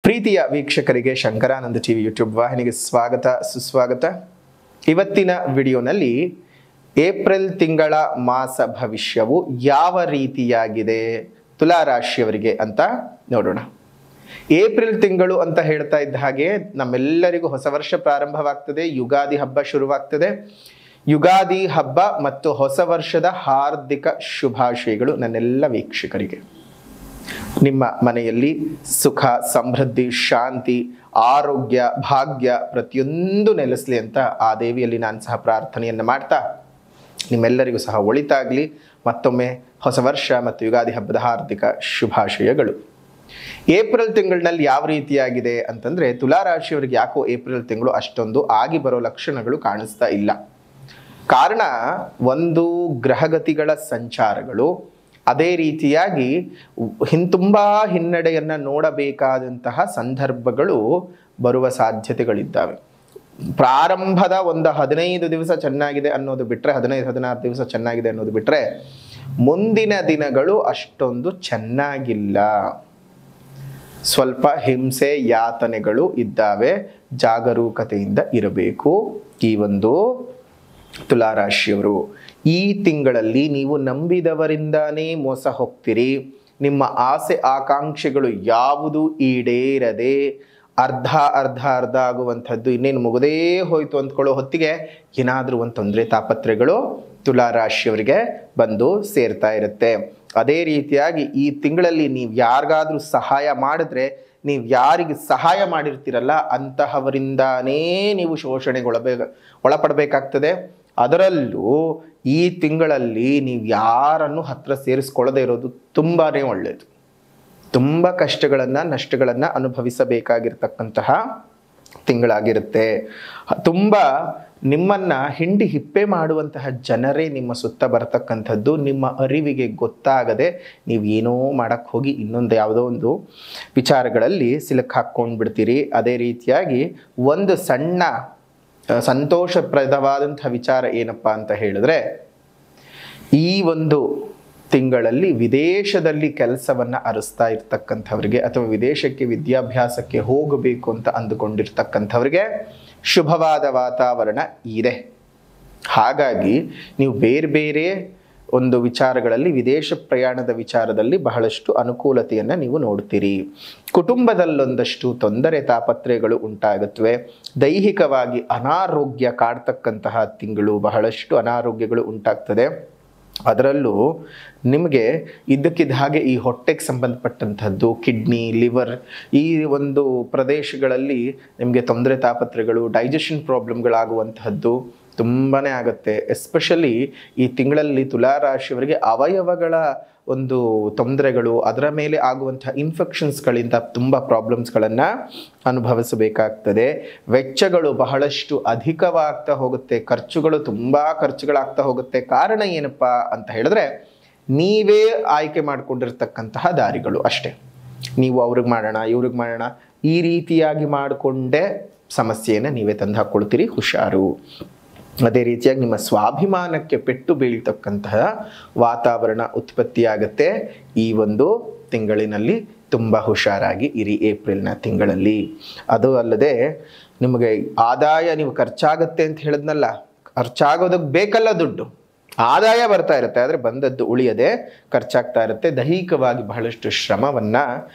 ಪ್ರೀತಿಯ ವೀಕ್ಷಕರಿಗೆ Shankaranand TV YouTube ವಾಹಿನಿಗೆ ಸ್ವಾಗತ ಸುಸ್ವಾಗತ. ಇವತ್ತಿನ ವಿಡಿಯೋನಲ್ಲಿ ಏಪ್ರಿಲ್ ತಿಂಗಳ ಮಾಸ ಭವಿಷ್ಯವು ಯಾವ ರೀತಿಯಾಗಿದೆ ತುಲಾ ರಾಶಿಯವರಿಗೆ ಅಂತ ನೋಡೋಣ. ಏಪ್ರಿಲ್ ತಿಂಗಳು ಅಂತ ಹೇಳ್ತಾ ಇದ್ದ ಹಾಗೆ ನಮ್ಮೆಲ್ಲರಿಗೂ ಹೊಸ ವರ್ಷ ಪ್ರಾರಂಭವಾಗ್ತದೆ, ಯುಗಾದಿ ಹಬ್ಬ ಶುರುವಾಗ್ತದೆ. ಯುಗಾದಿ ಹಬ್ಬ ಮತ್ತು ಹೊಸ ವರ್ಷದ ಹಾರ್ದಿಕ ಶುಭಾಶಯಗಳು ನನ್ನೆಲ್ಲ ವೀಕ್ಷಕರಿಗೆ. ನಿಮ್ಮ ಮನೆಯಲ್ಲಿ ಸುಖ, ಸಮೃದ್ಧಿ, ಶಾಂತಿ, ಆರೋಗ್ಯ, ಭಾಗ್ಯ ಪ್ರತಿಯೊಂದು ನೆಲೆಸಲಿ ಅಂತ ಆ ದೇವಿಯಲ್ಲಿ ನಾನು ಸಹ ಪ್ರಾರ್ಥನೆಯನ್ನು ಮಾಡ್ತಾ ನಿಮ್ಮೆಲ್ಲರಿಗೂ ಸಹ ಒಳಿತಾಗಲಿ. ಮತ್ತೊಮ್ಮೆ ಹೊಸ ವರ್ಷ ಮತ್ತು ಯುಗಾದಿ ಹಬ್ಬದ ಹಾರ್ದಿಕ ಶುಭಾಶಯಗಳು. ಏಪ್ರಿಲ್ ತಿಂಗಳಿನಲ್ಲಿ ಯಾವ ರೀತಿಯಾಗಿದೆ ಅಂತಂದರೆ, ತುಲಾ ರಾಶಿಯವರಿಗೆ ಯಾಕೋ ಏಪ್ರಿಲ್ ತಿಂಗಳು ಅಷ್ಟೊಂದು ಆಗಿ ಬರೋ ಲಕ್ಷಣಗಳು ಕಾಣಿಸ್ತಾ ಇಲ್ಲ. ಕಾರಣ ಒಂದು ಗ್ರಹಗತಿಗಳ ಸಂಚಾರಗಳು, ಅದೇ ರೀತಿಯಾಗಿ ತುಂಬ ಹಿನ್ನಡೆಯನ್ನು ನೋಡಬೇಕಾದಂತಹ ಸಂದರ್ಭಗಳು ಬರುವ ಸಾಧ್ಯತೆಗಳಿದ್ದಾವೆ. ಪ್ರಾರಂಭದ ಒಂದು 15 ದಿವಸ ಚೆನ್ನಾಗಿದೆ ಅನ್ನೋದು ಬಿಟ್ಟರೆ, 15-16 ದಿವಸ ಚೆನ್ನಾಗಿದೆ ಅನ್ನೋದು ಬಿಟ್ಟರೆ, ಮುಂದಿನ ದಿನಗಳು ಅಷ್ಟೊಂದು ಚೆನ್ನಾಗಿಲ್ಲ. ಸ್ವಲ್ಪ ಹಿಂಸೆ ಯಾತನೆಗಳು ಇದ್ದಾವೆ. ಜಾಗರೂಕತೆಯಿಂದ ಇರಬೇಕು ಈ ಒಂದು ತುಲಾರಾಶಿಯವರು. ಈ ತಿಂಗಳಲ್ಲಿ ನೀವು ನಂಬಿದವರಿಂದಾನೇ ಮೋಸ ಹೋಗ್ತೀರಿ. ನಿಮ್ಮ ಆಸೆ ಆಕಾಂಕ್ಷೆಗಳು ಯಾವುದು ಈಡೇರದೆ ಅರ್ಧ ಆಗುವಂಥದ್ದು, ಇನ್ನೇನು ಮುಗದೇ ಹೋಯ್ತು ಅಂದ್ಕೊಳ್ಳೋ ಹೊತ್ತಿಗೆ ಏನಾದರೂ ಒಂದು ತೊಂದರೆ ತಾಪತ್ರೆಗಳು ತುಲಾರಾಶಿಯವರಿಗೆ ಬಂದು ಸೇರ್ತಾ ಇರುತ್ತೆ. ಅದೇ ರೀತಿಯಾಗಿ ಈ ತಿಂಗಳಲ್ಲಿ ನೀವು ಯಾರಿಗಾದ್ರೂ ಸಹಾಯ ಮಾಡಿದ್ರೆ, ನೀವು ಯಾರಿಗೆ ಸಹಾಯ ಮಾಡಿರ್ತೀರಲ್ಲ ಅಂತಹವರಿಂದಾನೇ ನೀವು ಒಳಪಡಬೇಕಾಗ್ತದೆ. ಅದರಲ್ಲೂ ಈ ತಿಂಗಳಲ್ಲಿ ನೀವು ಯಾರನ್ನು ಹತ್ರ ಸೇರಿಸ್ಕೊಳ್ಳದೆ ಇರೋದು ತುಂಬಾ ಒಳ್ಳೆಯದು. ತುಂಬ ಕಷ್ಟಗಳನ್ನು, ನಷ್ಟಗಳನ್ನು ಅನುಭವಿಸಬೇಕಾಗಿರ್ತಕ್ಕಂತಹ ತಿಂಗಳಾಗಿರುತ್ತೆ. ತುಂಬ ನಿಮ್ಮನ್ನು ಹಿಂಡಿ ಹಿಪ್ಪೆ ಮಾಡುವಂತಹ ಜನರೇ ನಿಮ್ಮ ಸುತ್ತ ಬರತಕ್ಕಂಥದ್ದು. ನಿಮ್ಮ ಅರಿವಿಗೆ ಗೊತ್ತಾಗದೆ ನೀವು ಏನೋ ಮಾಡೋಕ್ಕೆ ಹೋಗಿ ಇನ್ನೊಂದು ಯಾವುದೋ ಒಂದು ವಿಚಾರಗಳಲ್ಲಿ ಸಿಲುಕಾಕ್ಕೊಂಡು ಬಿಡ್ತೀರಿ. ಅದೇ ರೀತಿಯಾಗಿ ಒಂದು ಸಣ್ಣ ಸಂತೋಷಪ್ರದವಾದಂಥ ವಿಚಾರ ಏನಪ್ಪ ಅಂತ ಹೇಳಿದ್ರೆ, ಈ ಒಂದು ತಿಂಗಳಲ್ಲಿ ವಿದೇಶದಲ್ಲಿ ಕೆಲಸವನ್ನು ಅರಸ್ತಾ ಇರ್ತಕ್ಕಂಥವ್ರಿಗೆ ಅಥವಾ ವಿದೇಶಕ್ಕೆ ವಿದ್ಯಾಭ್ಯಾಸಕ್ಕೆ ಹೋಗಬೇಕು ಅಂತ ಅಂದುಕೊಂಡಿರ್ತಕ್ಕಂಥವ್ರಿಗೆ ಶುಭವಾದ ವಾತಾವರಣ ಇದೆ. ಹಾಗಾಗಿ ನೀವು ಬೇರೆ ಬೇರೆ ಒಂದು ವಿಚಾರಗಳಲ್ಲಿ, ವಿದೇಶ ಪ್ರಯಾಣದ ವಿಚಾರದಲ್ಲಿ ಬಹಳಷ್ಟು ಅನುಕೂಲತೆಯನ್ನು ನೀವು ನೋಡ್ತೀರಿ. ಕುಟುಂಬದಲ್ಲೊಂದಷ್ಟು ತೊಂದರೆ ತಾಪತ್ರೆಗಳು ಉಂಟಾಗುತ್ತವೆ. ದೈಹಿಕವಾಗಿ ಅನಾರೋಗ್ಯ ಕಾಡ್ತಕ್ಕಂತಹ ತಿಂಗಳು, ಬಹಳಷ್ಟು ಅನಾರೋಗ್ಯಗಳು ಉಂಟಾಗ್ತದೆ. ಅದರಲ್ಲೂ ನಿಮಗೆ ಇದ್ದಕ್ಕಿದ್ದ ಹಾಗೆ ಈ ಹೊಟ್ಟೆಗೆ ಸಂಬಂಧಪಟ್ಟಂಥದ್ದು, ಕಿಡ್ನಿ, ಲಿವರ್, ಈ ಒಂದು ಪ್ರದೇಶಗಳಲ್ಲಿ ನಿಮಗೆ ತೊಂದರೆ ತಾಪತ್ರೆಗಳು, ಡೈಜೆಷನ್ ಪ್ರಾಬ್ಲಮ್ಗಳಾಗುವಂತಹದ್ದು ತುಂಬಾ ಆಗುತ್ತೆ. ಎಸ್ಪೆಷಲಿ ಈ ತಿಂಗಳಲ್ಲಿ ತುಲಾರಾಶಿಯವರಿಗೆ ಅವಯವಗಳ ಒಂದು ತೊಂದರೆಗಳು, ಅದರ ಮೇಲೆ ಆಗುವಂಥ ಇನ್ಫೆಕ್ಷನ್ಸ್ಗಳಿಂದ ತುಂಬ ಪ್ರಾಬ್ಲಮ್ಸ್ಗಳನ್ನು ಅನುಭವಿಸಬೇಕಾಗ್ತದೆ. ವೆಚ್ಚಗಳು ಬಹಳಷ್ಟು ಅಧಿಕವಾಗ್ತಾ ಹೋಗುತ್ತೆ. ಖರ್ಚುಗಳಾಗ್ತಾ ಹೋಗುತ್ತೆ. ಕಾರಣ ಏನಪ್ಪ ಅಂತ ಹೇಳಿದ್ರೆ, ನೀವೇ ಆಯ್ಕೆ ಮಾಡಿಕೊಂಡಿರ್ತಕ್ಕಂತಹ ದಾರಿಗಳು ಅಷ್ಟೇ. ನೀವು ಅವ್ರಿಗೆ ಮಾಡೋಣ, ಇವ್ರಿಗೆ ಮಾಡೋಣ, ಈ ರೀತಿಯಾಗಿ ಮಾಡಿಕೊಂಡೇ ಸಮಸ್ಯೆಯನ್ನು ನೀವೇ ತಂದು ಹಾಕ್ಕೊಳ್ತೀರಿ. ಹುಷಾರು. ಅದೇ ರೀತಿಯಾಗಿ ನಿಮ್ಮ ಸ್ವಾಭಿಮಾನಕ್ಕೆ ಪೆಟ್ಟು ಬೀಳ್ತಕ್ಕಂತಹ ವಾತಾವರಣ ಉತ್ಪತ್ತಿಯಾಗುತ್ತೆ. ಈ ಒಂದು ತಿಂಗಳಿನಲ್ಲಿ ತುಂಬ ಹುಷಾರಾಗಿ ಇರಿ ಏಪ್ರಿಲ್ನ ತಿಂಗಳಲ್ಲಿ. ಅದು ಅಲ್ಲದೆ ನಿಮಗೆ ಆದಾಯ, ನೀವು ಖರ್ಚಾಗತ್ತೆ ಅಂತ ಹೇಳಿದ್ನಲ್ಲ, ಖರ್ಚಾಗೋದಕ್ಕೆ ಬೇಕಲ್ಲ ದುಡ್ಡು, ಆದಾಯ ಬರ್ತಾ ಇರುತ್ತೆ, ಆದರೆ ಬಂದದ್ದು ಉಳಿಯದೆ ಖರ್ಚಾಗ್ತಾ ಇರುತ್ತೆ. ದೈಹಿಕವಾಗಿ ಬಹಳಷ್ಟು ಶ್ರಮವನ್ನು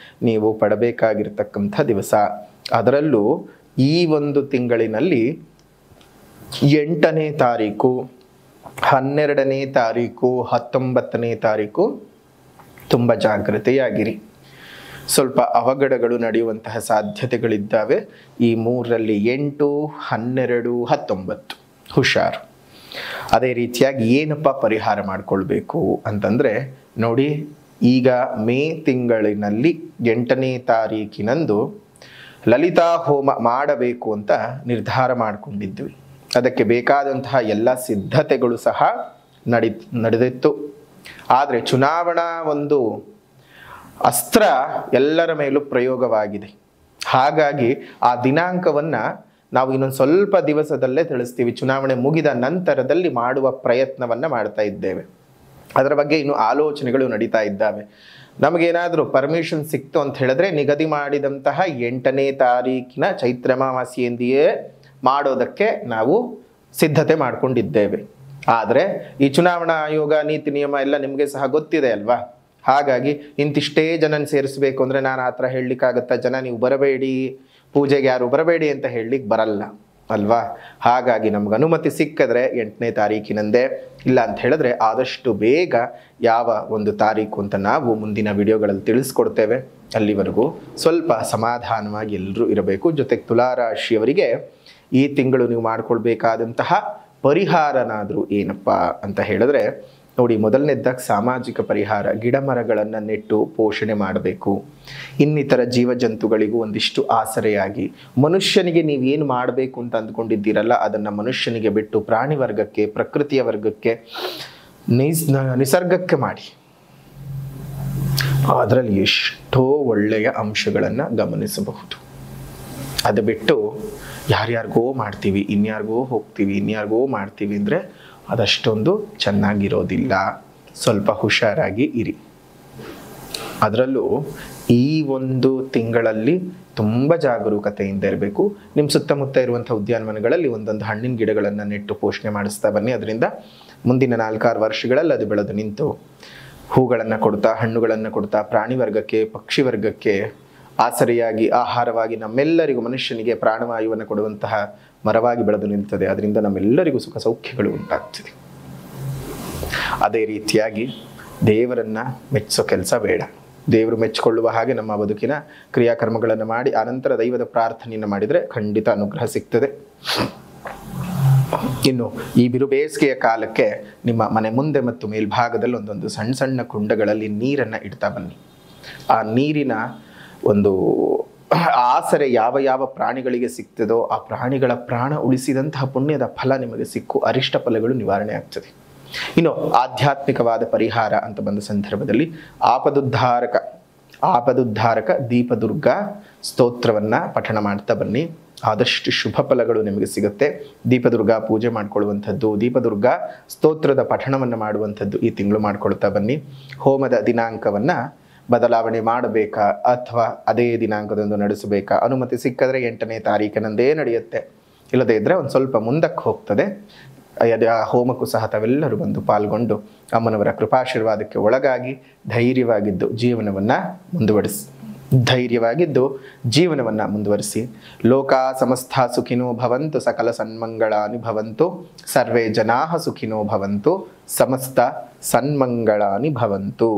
ನೀವು ಪಡಬೇಕಾಗಿರ್ತಕ್ಕಂಥ ದಿವಸ. ಅದರಲ್ಲೂ ಈ ಒಂದು ತಿಂಗಳಿನಲ್ಲಿ 8ನೇ ತಾರೀಕು, 12ನೇ ತಾರೀಕು, 19ನೇ ತಾರೀಕು ತುಂಬ ಜಾಗ್ರತೆಯಾಗಿರಿ. ಸ್ವಲ್ಪ ಅವಘಡಗಳು ನಡೆಯುವಂತಹ ಸಾಧ್ಯತೆಗಳಿದ್ದಾವೆ. ಈ 3ರಲ್ಲಿ 8, 12, 19 ಹುಷಾರು. ಅದೇ ರೀತಿಯಾಗಿ ಏನಪ್ಪ ಪರಿಹಾರ ಮಾಡಿಕೊಳ್ಬೇಕು ಅಂತಂದರೆ ನೋಡಿ, ಈಗ ಮೇ ತಿಂಗಳಿನಲ್ಲಿ 8ನೇ ತಾರೀಕಿನಂದು ಲಲಿತಾ ಹೋಮ ಮಾಡಬೇಕು ಅಂತ ನಿರ್ಧಾರ ಮಾಡಿಕೊಂಡಿದ್ವಿ. ಅದಕ್ಕೆ ಬೇಕಾದಂತಹ ಎಲ್ಲ ಸಿದ್ಧತೆಗಳು ಸಹ ನಡೆದಿತ್ತು. ಆದರೆ ಚುನಾವಣಾ ಒಂದು ಅಸ್ತ್ರ ಎಲ್ಲರ ಮೇಲೂ ಪ್ರಯೋಗವಾಗಿದೆ. ಹಾಗಾಗಿ ಆ ದಿನಾಂಕವನ್ನು ನಾವು ಇನ್ನೊಂದು ಸ್ವಲ್ಪ ದಿವಸದಲ್ಲೇ ತಿಳಿಸ್ತೀವಿ. ಚುನಾವಣೆ ಮುಗಿದ ನಂತರದಲ್ಲಿ ಮಾಡುವ ಪ್ರಯತ್ನವನ್ನು ಮಾಡ್ತಾ ಇದ್ದೇವೆ. ಅದರ ಬಗ್ಗೆ ಇನ್ನು ಆಲೋಚನೆಗಳು ನಡೀತಾ ಇದ್ದಾವೆ. ನಮಗೇನಾದರೂ ಪರ್ಮಿಷನ್ ಸಿಕ್ತು ಅಂತ ಹೇಳಿದ್ರೆ ನಿಗದಿ ಮಾಡಿದಂತಹ 8ನೇ ತಾರೀಕಿನ ಚೈತ್ರ ಅಮಾವಾಸ್ಯೆಯಂದಿಯೇ ಮಾಡೋದಕ್ಕೆ ನಾವು ಸಿದ್ಧತೆ ಮಾಡಿಕೊಂಡಿದ್ದೇವೆ. ಆದರೆ ಈ ಚುನಾವಣಾ ಆಯೋಗ ನೀತಿ ನಿಯಮ ಎಲ್ಲ ನಿಮಗೆ ಸಹ ಗೊತ್ತಿದೆ ಅಲ್ವಾ. ಹಾಗಾಗಿ ಇಂತಿಷ್ಟೇ ಜನನ ಸೇರಿಸಬೇಕು ಅಂದರೆ ನಾನು ಆ ಥರ ಹೇಳಲಿಕ್ಕಾಗತ್ತಾ, ಜನ ನೀವು ಬರಬೇಡಿ, ಪೂಜೆಗೆ ಯಾರು ಬರಬೇಡಿ ಅಂತ ಹೇಳಲಿಕ್ಕೆ ಬರಲ್ಲ ಅಲ್ವಾ. ಹಾಗಾಗಿ ನಮ್ಗೆ ಅನುಮತಿ ಸಿಕ್ಕಿದ್ರೆ 8ನೇ ತಾರೀಕಿನಂದೇ, ಇಲ್ಲ ಅಂತ ಹೇಳಿದ್ರೆ ಆದಷ್ಟು ಬೇಗ ಯಾವ ಒಂದು ತಾರೀಕು ಅಂತ ನಾವು ಮುಂದಿನ ವಿಡಿಯೋಗಳಲ್ಲಿ ತಿಳಿಸ್ಕೊಡ್ತೇವೆ. ಅಲ್ಲಿವರೆಗೂ ಸ್ವಲ್ಪ ಸಮಾಧಾನವಾಗಿ ಎಲ್ಲರೂ ಇರಬೇಕು. ಜೊತೆಗೆ ತುಲಾರಾಶಿಯವರಿಗೆ ಈ ತಿಂಗಳು ನೀವು ಮಾಡ್ಕೊಳ್ಬೇಕಾದಂತಹ ಪರಿಹಾರನಾದರೂ ಏನಪ್ಪ ಅಂತ ಹೇಳಿದ್ರೆ ನೋಡಿ, ಮೊದಲನೇದಾಗಿ ಸಾಮಾಜಿಕ ಪರಿಹಾರ, ಗಿಡ ಮರಗಳನ್ನು ನೆಟ್ಟು ಪೋಷಣೆ ಮಾಡಬೇಕು. ಇನ್ನಿತರ ಜೀವಜಂತುಗಳಿಗೂ ಒಂದಿಷ್ಟು ಆಸರೆಯಾಗಿ, ಮನುಷ್ಯನಿಗೆ ನೀವೇನು ಮಾಡಬೇಕು ಅಂತ ಅಂದ್ಕೊಂಡಿದ್ದೀರಲ್ಲ ಅದನ್ನು ಮನುಷ್ಯನಿಗೆ ಬಿಟ್ಟು ಪ್ರಾಣಿ ವರ್ಗಕ್ಕೆ, ಪ್ರಕೃತಿಯ ವರ್ಗಕ್ಕೆ, ನಿಸರ್ಗಕ್ಕೆ ಮಾಡಿ. ಅದರಲ್ಲಿ ಎಷ್ಟೋ ಒಳ್ಳೆಯ ಅಂಶಗಳನ್ನು ಗಮನಿಸಬಹುದು. ಅದು ಬಿಟ್ಟು ಯಾರ್ಯಾರಿಗೋ ಮಾಡ್ತೀವಿ, ಇನ್ಯಾರಿಗೋ ಹೋಗ್ತೀವಿ, ಇನ್ಯಾರಿಗೋ ಮಾಡ್ತೀವಿ ಅಂದರೆ ಅದಷ್ಟೊಂದು ಚೆನ್ನಾಗಿರೋದಿಲ್ಲ. ಸ್ವಲ್ಪ ಹುಷಾರಾಗಿ ಇರಿ. ಅದರಲ್ಲೂ ಈ ಒಂದು ತಿಂಗಳಲ್ಲಿ ತುಂಬ ಜಾಗರೂಕತೆಯಿಂದ ಇರಬೇಕು. ನಿಮ್ಮ ಸುತ್ತಮುತ್ತ ಇರುವಂಥ ಉದ್ಯಾನವನಗಳಲ್ಲಿ ಒಂದೊಂದು ಹಣ್ಣಿನ ಗಿಡಗಳನ್ನು ನೆಟ್ಟು ಪೋಷಣೆ ಮಾಡಿಸ್ತಾ ಬನ್ನಿ. ಅದರಿಂದ ಮುಂದಿನ 4-6 ವರ್ಷಗಳಲ್ಲಿ ಅದು ಬೆಳೆದು ನಿಂತು ಹೂಗಳನ್ನು ಕೊಡ್ತಾ, ಹಣ್ಣುಗಳನ್ನು ಕೊಡ್ತಾ, ಪ್ರಾಣಿ ವರ್ಗಕ್ಕೆ, ಪಕ್ಷಿ ವರ್ಗಕ್ಕೆ ಆಸರೆಯಾಗಿ, ಆಹಾರವಾಗಿ, ನಮ್ಮೆಲ್ಲರಿಗೂ ಮನುಷ್ಯನಿಗೆ ಪ್ರಾಣವಾಯುವನ್ನು ಕೊಡುವಂತಹ ಮರವಾಗಿ ಬೆಳೆದು ನಿಲ್ತದೆ. ಅದರಿಂದ ನಮ್ಮೆಲ್ಲರಿಗೂ ಸುಖ ಸೌಖ್ಯಗಳು ಉಂಟಾಗ್ತದೆ. ಅದೇ ರೀತಿಯಾಗಿ ದೇವರನ್ನ ಮೆಚ್ಚಿಸೋ ಕೆಲಸ ಬೇಡ. ದೇವರು ಮೆಚ್ಚಿಕೊಳ್ಳುವ ಹಾಗೆ ನಮ್ಮ ಬದುಕಿನ ಕ್ರಿಯಾಕರ್ಮಗಳನ್ನು ಮಾಡಿ ಆನಂತರ ದೈವದ ಪ್ರಾರ್ಥನೆಯನ್ನು ಮಾಡಿದರೆ ಖಂಡಿತ ಅನುಗ್ರಹ ಸಿಗ್ತದೆ. ಇನ್ನು ಈ ಬಿರು ಬೇಸಿಗೆಯ ಕಾಲಕ್ಕೆ ನಿಮ್ಮ ಮನೆ ಮುಂದೆ ಮತ್ತು ಮೇಲ್ಭಾಗದಲ್ಲಿ ಒಂದೊಂದು ಸಣ್ಣ ಸಣ್ಣ ಕುಂಡಗಳಲ್ಲಿ ನೀರನ್ನು ಇಡ್ತಾ ಬನ್ನಿ. ಆ ನೀರಿನ ಒಂದು ಆಸರೆ ಯಾವ ಯಾವ ಪ್ರಾಣಿಗಳಿಗೆ ಸಿಗ್ತದೋ ಆ ಪ್ರಾಣಿಗಳ ಪ್ರಾಣ ಉಳಿಸಿದಂತಹ ಪುಣ್ಯದ ಫಲ ನಿಮಗೆ ಸಿಕ್ಕು ಅರಿಷ್ಟ ಫಲಗಳು ನಿವಾರಣೆ ಆಗ್ತದೆ. ಇನ್ನು ಆಧ್ಯಾತ್ಮಿಕವಾದ ಪರಿಹಾರ ಅಂತ ಬಂದ ಸಂದರ್ಭದಲ್ಲಿ ಆಪದುದ್ಧಾರಕ ದೀಪದುರ್ಗ ಸ್ತೋತ್ರವನ್ನು ಪಠಣ ಮಾಡ್ತಾ ಬನ್ನಿ. ಆದಷ್ಟು ಶುಭ ಫಲಗಳು ನಿಮಗೆ ಸಿಗುತ್ತೆ. ದೀಪದುರ್ಗಾ ಪೂಜೆ ಮಾಡ್ಕೊಳ್ಳುವಂಥದ್ದು, ದೀಪದುರ್ಗಾ ಸ್ತೋತ್ರದ ಪಠಣವನ್ನು ಮಾಡುವಂಥದ್ದು ಈ ತಿಂಗಳು ಮಾಡ್ಕೊಳ್ತಾ ಬನ್ನಿ. ಹೋಮದ ದಿನಾಂಕವನ್ನು ಬದಲಾವಣೆ ಮಾಡಬೇಕಾ ಅಥವಾ ಅದೇ ದಿನಾಂಕದಂದು ನಡೆಸಬೇಕಾ? ಅನುಮತಿ ಸಿಕ್ಕಿದ್ರೆ 8ನೇ ತಾರೀಕಿನಂದೇ ನಡೆಯುತ್ತೆ, ಇಲ್ಲದೇ ಇದ್ದರೆ ಒಂದು ಸ್ವಲ್ಪ ಮುಂದಕ್ಕೆ ಹೋಗ್ತದೆ. ಆ ಹೋಮಕ್ಕೂ ಸಹ ತಾವೆಲ್ಲರೂ ಬಂದು ಪಾಲ್ಗೊಂಡು ಅಮ್ಮನವರ ಕೃಪಾಶೀರ್ವಾದಕ್ಕೆ ಒಳಗಾಗಿ ಧೈರ್ಯವಾಗಿದ್ದು ಜೀವನವನ್ನು ಮುಂದುವರಿಸಿ. ಲೋಕಾ ಸಮಸ್ತ ಸುಖಿನೋ ಭವಂತು, ಸಕಲ ಸನ್ಮಂಗಳಾನಿ ಭವಂತು, ಸರ್ವೇ ಜನಾಃ ಸುಖಿನೋ ಭವಂತು, ಸಮಸ್ತ ಸನ್ಮಂಗಳಾನಿ ಭವಂತು.